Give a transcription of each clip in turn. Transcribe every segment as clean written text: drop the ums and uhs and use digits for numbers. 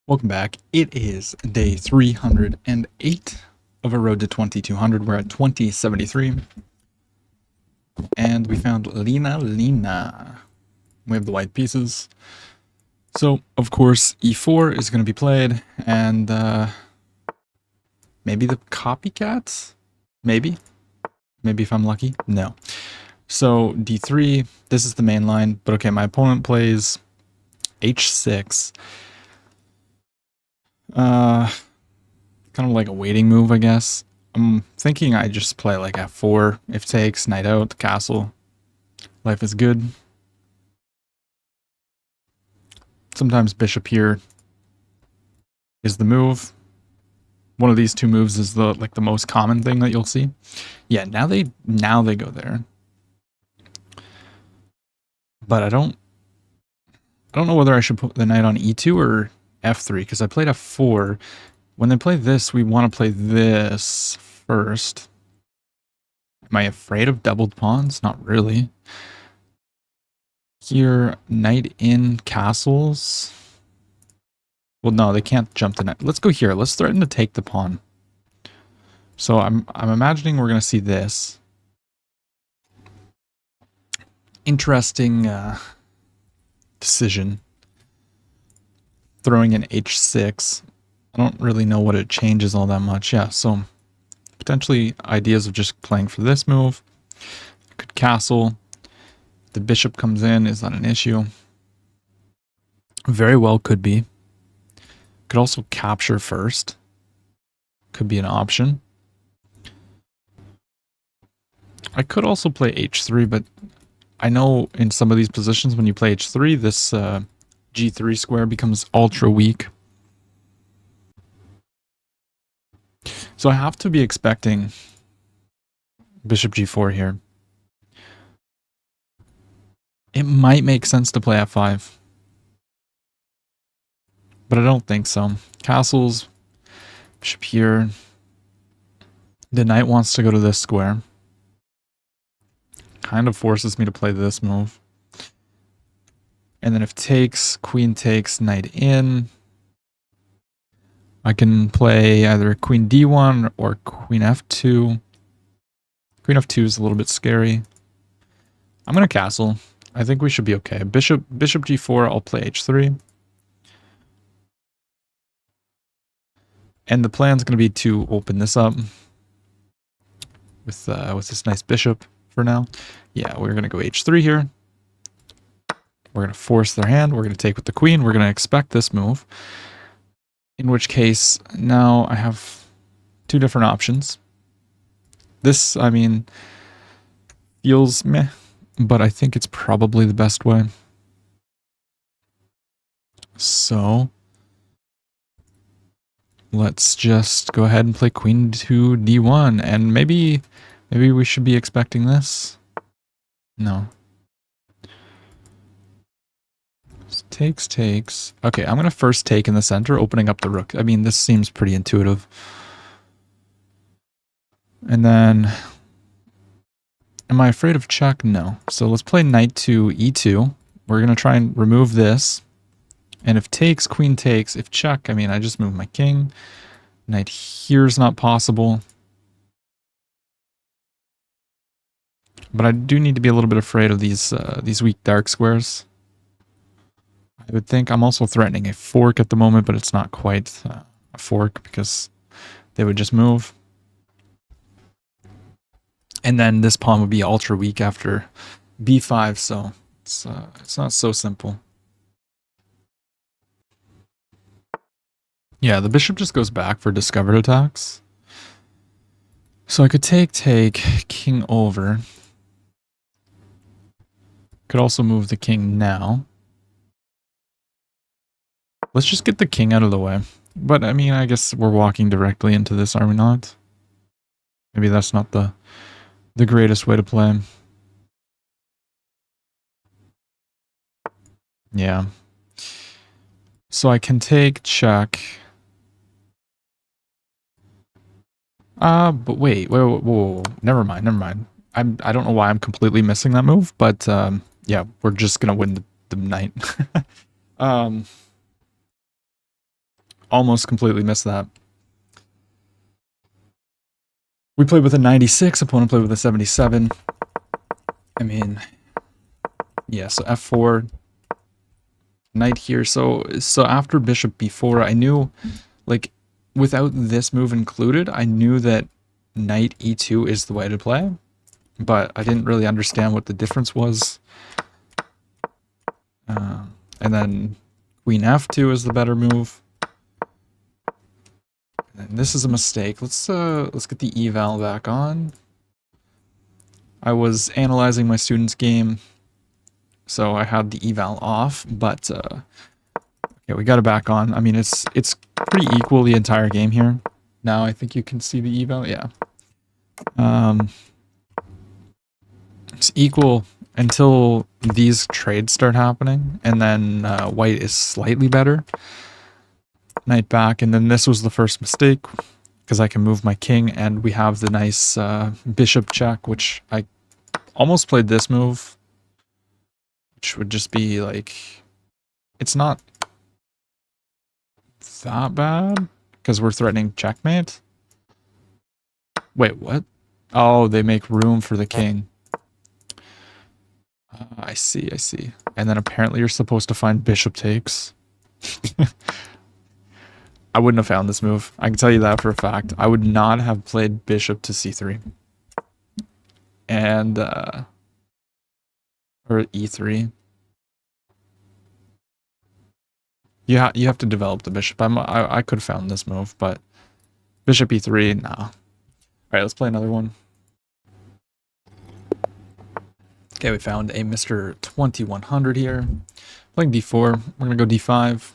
Welcome back. It is day 308 of a road to 2200. We're at 2073. And we found Lina. We have the white pieces. So, of course, e4 is going to be played. And maybe the copycats? Maybe. Maybe if I'm lucky. No. So, d3. This is the main line. But okay, my opponent plays h6. Kind of like a waiting move, I guess. I'm thinking I just play like f4, if takes, knight out, castle. Life is good. Sometimes bishop here is the move. One of these two moves is the most common thing that you'll see. Yeah, now they go there. But I don't know whether I should put the knight on e2 or f3 because I played f4. When they play this, we want to play this first. Am I afraid of doubled pawns? Not really. Here, knight in castles. Well, no, they can't jump the knight. Let's go here. Let's threaten to take the pawn. So I'm imagining we're going to see this. Interesting decision. Throwing in h6. I don't really know what it changes all that much. Yeah, so potentially ideas of just playing for this move. Could castle. The bishop comes in. Is that an issue? Very well could be. Could also capture first. Could be an option. I could also play h3, but I know in some of these positions when you play h3, this g3 square becomes ultra weak. So I have to be expecting bishop g4 here. It might make sense to play f5. But I don't think so. Castles, bishop here. The knight wants to go to this square. Kind of forces me to play this move. And then if takes, queen takes, knight in. I can play either queen d1 or queen f2. Queen f2 is a little bit scary. I'm going to castle. I think we should be okay. Bishop g4, I'll play h3. And the plan's going to be to open this up with this nice bishop for now. Yeah, we're going to go h3 here. We're going to force their hand. We're going to take with the queen. We're going to expect this move. In which case, now I have two different options. This, I mean, feels meh, but I think it's probably the best way. So let's just go ahead and play queen to d1, and maybe we should be expecting this. No. Takes. Okay, I'm gonna first take in the center, opening up the rook. I mean, this seems pretty intuitive. And then, am I afraid of check? No. So let's play knight to e2. We're gonna try and remove this. And if takes, queen takes. If check, I mean, I just move my king. Knight here's not possible. But I do need to be a little bit afraid of these weak dark squares. I would think I'm also threatening a fork at the moment, but it's not quite a fork because they would just move. And then this pawn would be ultra weak after b5, so it's not so simple. Yeah, the bishop just goes back for discovered attacks. So I could take, king over. Could also move the king now. Let's just get the king out of the way. But, I mean, I guess we're walking directly into this, are we not? Maybe that's not the greatest way to play. Yeah. So I can take check. But wait, whoa. Never mind. I don't know why I'm completely missing that move, but yeah, we're just gonna win the knight. Almost completely missed that. We played with a 96, opponent played with a 77. I mean, yeah, so f4, knight here. So after bishop b4, I knew, like, without this move included, I knew that knight e2 is the way to play, but I didn't really understand what the difference was. And then queen f2 is the better move. And this is a mistake. Let's get the eval back on. I was analyzing my student's game, so I had the eval off, but yeah, we got it back on. I mean, it's pretty equal the entire game here. Now I think you can see the eval. Yeah. It's equal until these trades start happening, and then white is slightly better. Knight back, and then this was the first mistake, because I can move my king, and we have the nice bishop check, which I almost played this move, which would just be like, it's not that bad, because we're threatening checkmate. Wait, what? Oh, they make room for the king. I see, I see. And then apparently you're supposed to find bishop takes. I wouldn't have found this move. I can tell you that for a fact. I would not have played bishop to c3. And, or e3. You have to develop the bishop. I could have found this move, but bishop e3, nah. All right, let's play another one. Okay, we found a Mr. 2100 here. Playing d4. We're going to go d5.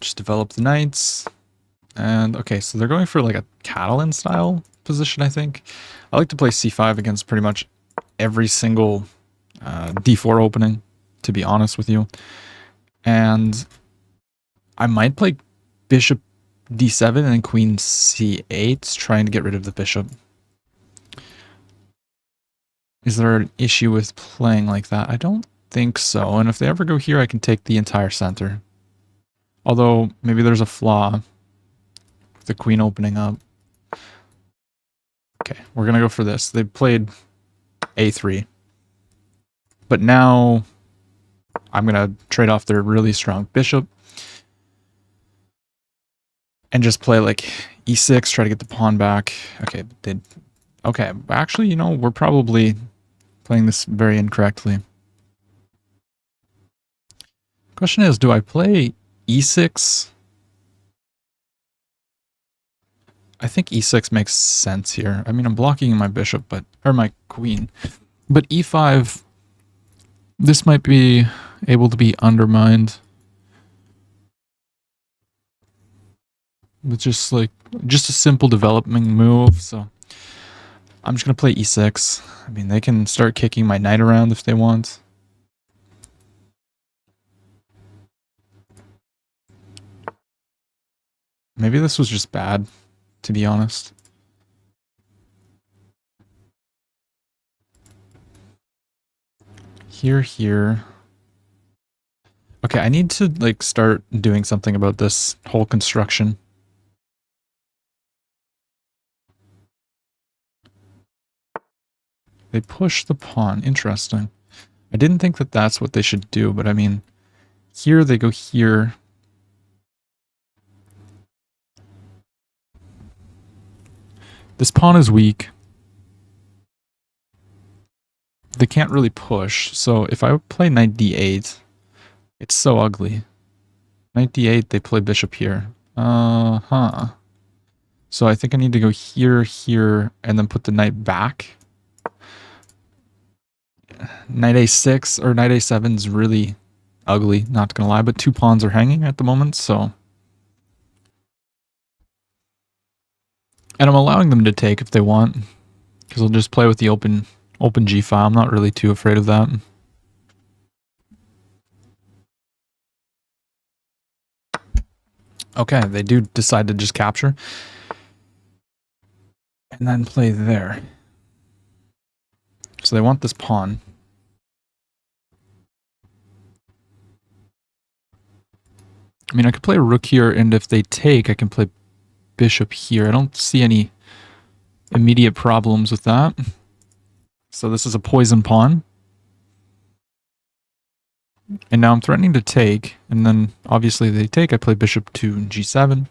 Just develop the knights. And, okay, so they're going for like a Catalan style position, I think. I like to play c5 against pretty much every single d4 opening, to be honest with you. And I might play bishop d7 and then queen c8, trying to get rid of the bishop. Is there an issue with playing like that? I don't think so. And if they ever go here, I can take the entire center. Although, maybe there's a flaw. The queen opening up. Okay, we're going to go for this. They played a3. But now, I'm going to trade off their really strong bishop. And just play like e6, try to get the pawn back. Okay, okay, actually, you know, we're probably playing this very incorrectly. Question is, do I play e6? I think e6 makes sense here. I mean, I'm blocking my bishop, or my queen. But e5, this might be able to be undermined. With just a simple development move, so I'm just going to play e6. I mean, they can start kicking my knight around if they want. Maybe this was just bad, to be honest. Here. Okay, I need to like start doing something about this whole construction. They push the pawn. Interesting. I didn't think that that's what they should do, but I mean, here they go here. This pawn is weak. They can't really push, so if I play knight d8, it's so ugly. Knight d8, they play bishop here. So I think I need to go here, and then put the knight back. Knight a6 or knight a7 is really ugly, not gonna lie, but two pawns are hanging at the moment, so. And I'm allowing them to take if they want, because I'll just play with the open g file. I'm not really too afraid of that. Okay, they do decide to just capture. And then play there. So they want this pawn. I mean, I could play rook here, and if they take, I can play bishop here. I don't see any immediate problems with that. So this is a poison pawn. And now I'm threatening to take, and then obviously they take, I play bishop to g7.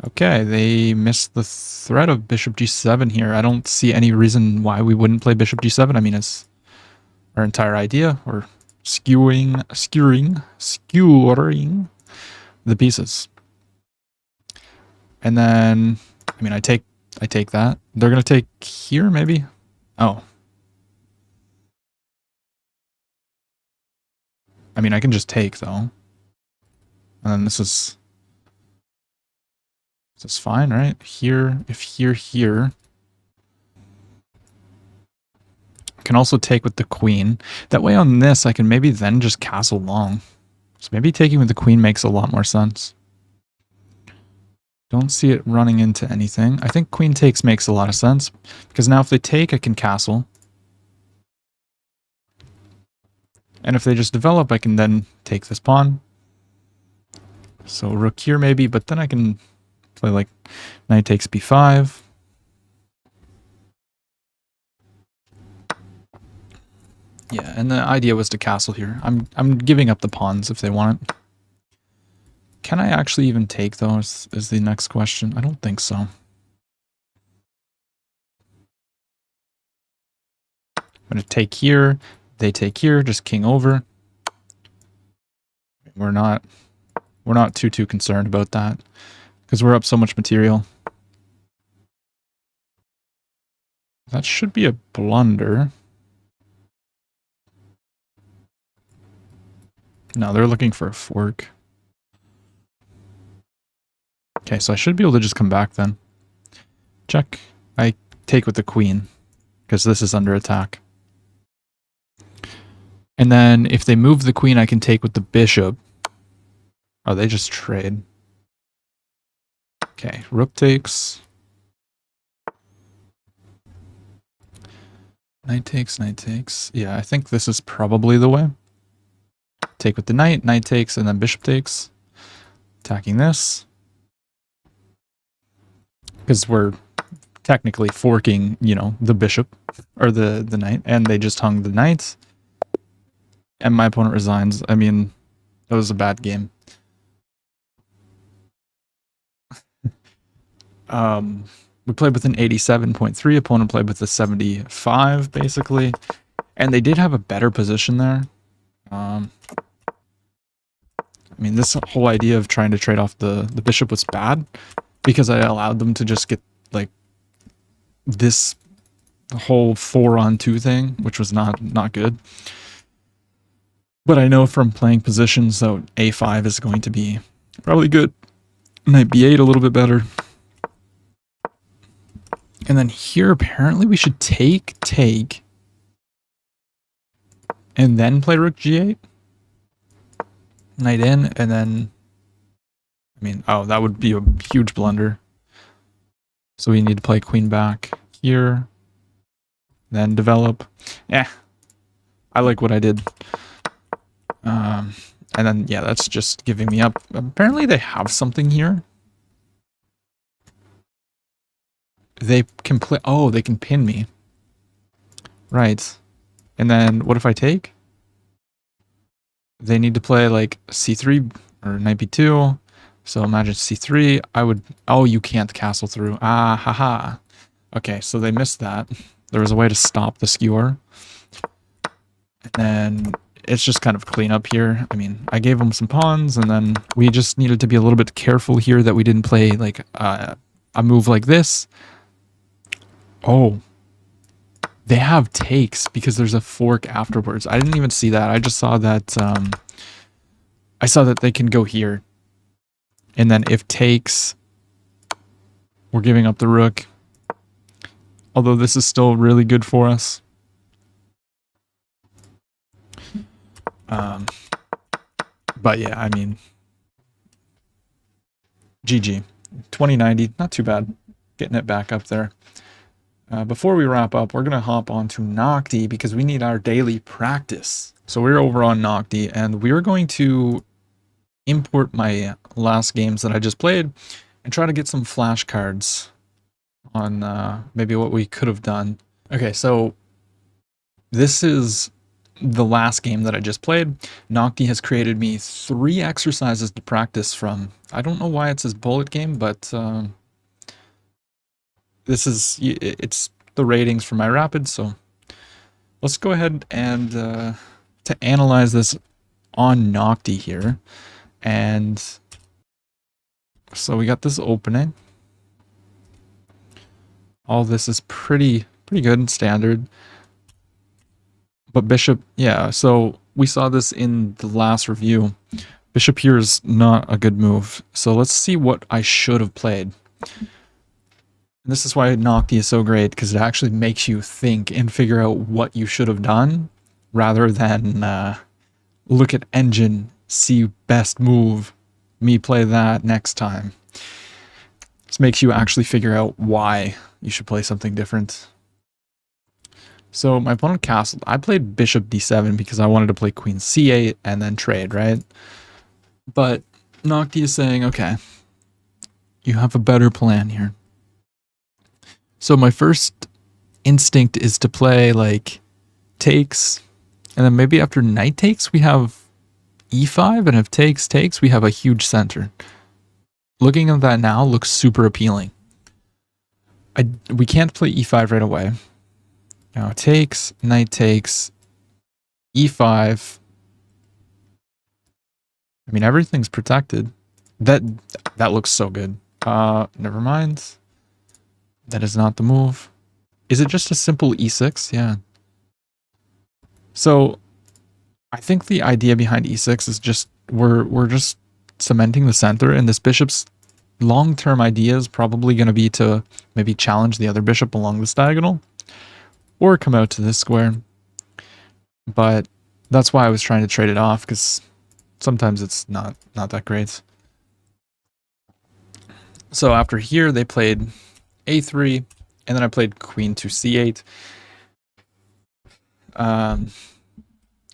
Okay, they missed the threat of bishop g7 here. I don't see any reason why we wouldn't play bishop g7. I mean, it's our entire idea. We're skewering the pieces. And then, I mean, I take that. They're going to take here, maybe? Oh. I mean, I can just take, though. And then this is fine, right? Here, if here. I can also take with the queen. That way on this, I can maybe then just castle long. So maybe taking with the queen makes a lot more sense. Don't see it running into anything. I think queen takes makes a lot of sense. Because now if they take, I can castle. And if they just develop, I can then take this pawn. So rook here maybe, but then I can play like knight takes b5. Yeah, and the idea was to castle here. I'm giving up the pawns if they want it. Can I actually even take though is the next question. I don't think so. I'm going to take here. They take here, just king over. We're not too concerned about that because we're up so much material. That should be a blunder. No, they're looking for a fork. Okay, so I should be able to just come back then. Check. I take with the queen because this is under attack. And then if they move the queen, I can take with the bishop. Oh, they just trade. Okay, rook takes. Knight takes, knight takes. Yeah, I think this is probably the way. Take with the knight, knight takes, and then bishop takes. Attacking this. Because we're technically forking, you know, the bishop, or the knight, and they just hung the knight. And my opponent resigns. I mean, that was a bad game. We played with an 87.3, opponent played with a 75, basically. And they did have a better position there. I mean, this whole idea of trying to trade off the bishop was bad, because I allowed them to just get, like, this whole 4-on-2 thing, which was not good. But I know from playing positions that a5 is going to be probably good. Knight b8 a little bit better. And then here, apparently, we should take, and then play rook g8. Knight in, and then... I mean, oh, that would be a huge blunder. So we need to play queen back here. Then develop. Yeah, I like what I did. And then, yeah, that's just giving me up. Apparently they have something here. They can play... Oh, they can pin me. Right. And then what if I take? They need to play like c3 or knight b2. So imagine c3. I would... Oh, you can't castle through. Ah, haha. Okay, so they missed that. There was a way to stop the skewer. And then it's just kind of clean up here. I mean, I gave them some pawns, and then we just needed to be a little bit careful here that we didn't play like a move like this. Oh, they have takes because there's a fork afterwards. I didn't even see that. I just saw that. I saw that they can go here, and then if takes, we're giving up the rook. Although this is still really good for us. But yeah, I mean, GG. 2090, not too bad. Getting it back up there. Before we wrap up, we're going to hop on to Nocti because we need our daily practice. So we're over on Nocti, and we're going to import my last games that I just played and try to get some flashcards on maybe what we could have done. Okay, so this is the last game that I just played. Nocti has created me 3 exercises to practice from. I don't know why it says bullet game, but it's the ratings for my rapid, so let's go ahead and to analyze this on Nocti here. And so we got this opening. All this is pretty good and standard. But bishop, yeah, so we saw this in the last review. Bishop here is not a good move. So let's see what I should have played. And this is why Nocti is so great, because it actually makes you think and figure out what you should have done, rather than look at engine, see best move, me play that next time. This makes you actually figure out why you should play something different. So my opponent castled. I played bishop d7 because I wanted to play queen c8 and then trade, right? But Nocti is saying, okay, you have a better plan here. So my first instinct is to play like takes, and then maybe after knight takes we have e5, and if takes, we have a huge center. Looking at that now looks super appealing. We can't play e5 right away. Now takes, knight takes, e5. I mean, everything's protected. That looks so good. Never mind. That is not the move. Is it just a simple e6? Yeah. So I think the idea behind e6 is just we're just cementing the center, and this bishop's long-term idea is probably going to be to maybe challenge the other bishop along this diagonal or come out to this square. But that's why I was trying to trade it off, because sometimes it's not that great. So after here they played a3, and then I played queen to c8.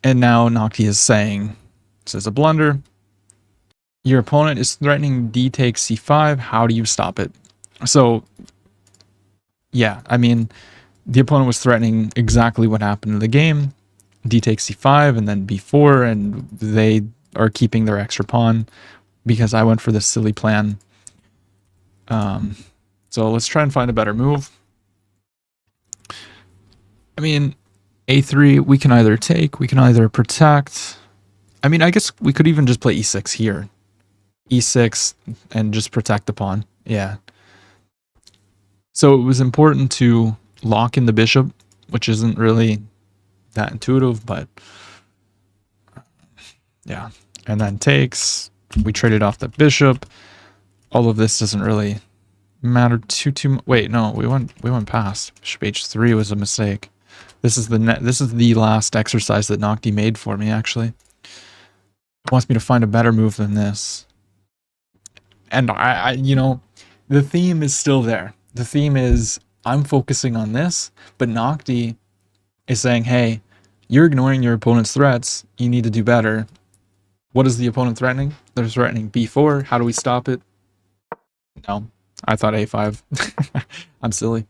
And now Nocti is saying, this is a blunder. Your opponent is threatening d takes c5. How do you stop it? So, yeah, I mean, the opponent was threatening exactly what happened in the game. D takes c5 and then b4, and they are keeping their extra pawn because I went for this silly plan. So let's try and find a better move. I mean, a3, we can either take, we can either protect. I mean, I guess we could even just play e6 here. E6 and just protect the pawn. Yeah. So it was important to lock in the bishop, which isn't really that intuitive, but yeah. And then takes. We traded off the bishop. All of this doesn't really matter too. Wait, no, we went past. Bishop h3 was a mistake. This is the last exercise that Nocti made for me, actually. It wants me to find a better move than this. And I you know, the theme is still there. The theme is I'm focusing on this, but Nocti is saying, hey, you're ignoring your opponent's threats. You need to do better. What is the opponent threatening? They're threatening b4. How do we stop it? No, I thought a5. I'm silly.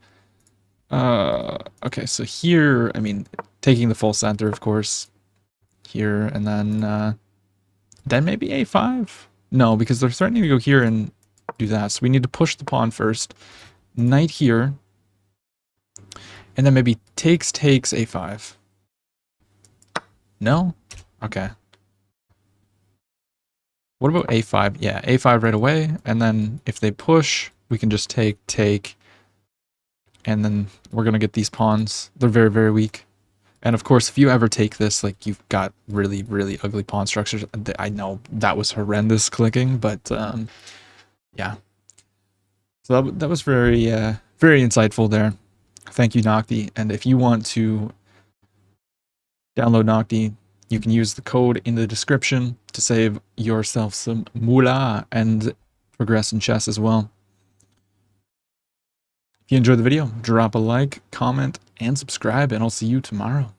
Okay, so here, I mean, taking the full center, of course, here, and then maybe a5? No, because they're threatening to go here and do that, so we need to push the pawn first. Knight here, and then maybe takes a5. No? Okay. What about a5? Yeah, a5 right away, and then if they push, we can just take, and then we're gonna get these pawns. They're very, very weak. And of course, if you ever take this, like, you've got really, really ugly pawn structures. I know that was horrendous clicking, but yeah. So that was very, very insightful there. Thank you, Nocti. And if you want to download Nocti, you can use the code in the description to save yourself some moolah and progress in chess as well. If you enjoyed the video, drop a like, comment, and subscribe, and I'll see you tomorrow.